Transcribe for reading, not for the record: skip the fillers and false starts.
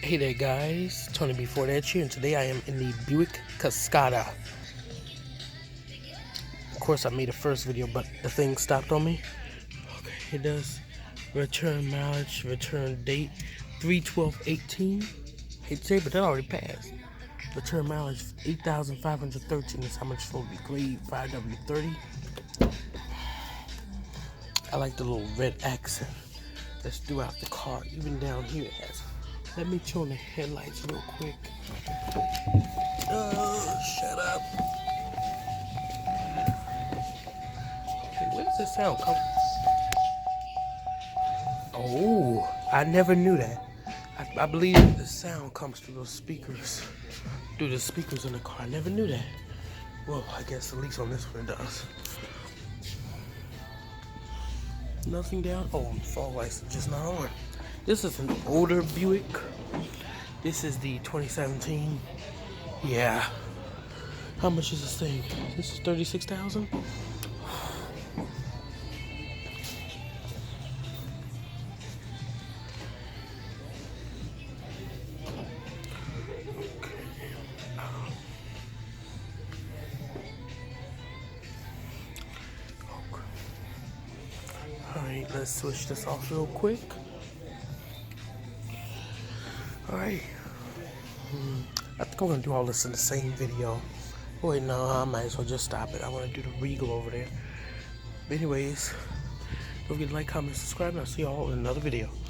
Hey there guys, Tony before that here, and today I am in the Buick Cascada. Of course I made a first video, but the thing stopped on me. Okay, it does return mileage, return date 3/12/18. Hate to say, but that already passed. Return mileage 8,513 is how much for the grade 5W30. I like the little red accent that's throughout the car. Even down here it has. Let me turn the headlights real quick. Shut up. Okay, where does this sound come from? Oh, I never knew that. I believe the sound comes through those speakers. Through the speakers in the car. I never knew that. Well, I guess at least on this one it does. Nothing down. Oh, fog lights are just not on. This is an older Buick. This is the 2017. Yeah. How much is this thing? This is 36,000. Alright, let's switch this off real quick. Alright. I think I'm gonna do all this in the same video. Wait, no, I might as well just stop it. I wanna do the Regal over there. But anyways, don't forget to like, comment, subscribe, and I'll see y'all in another video.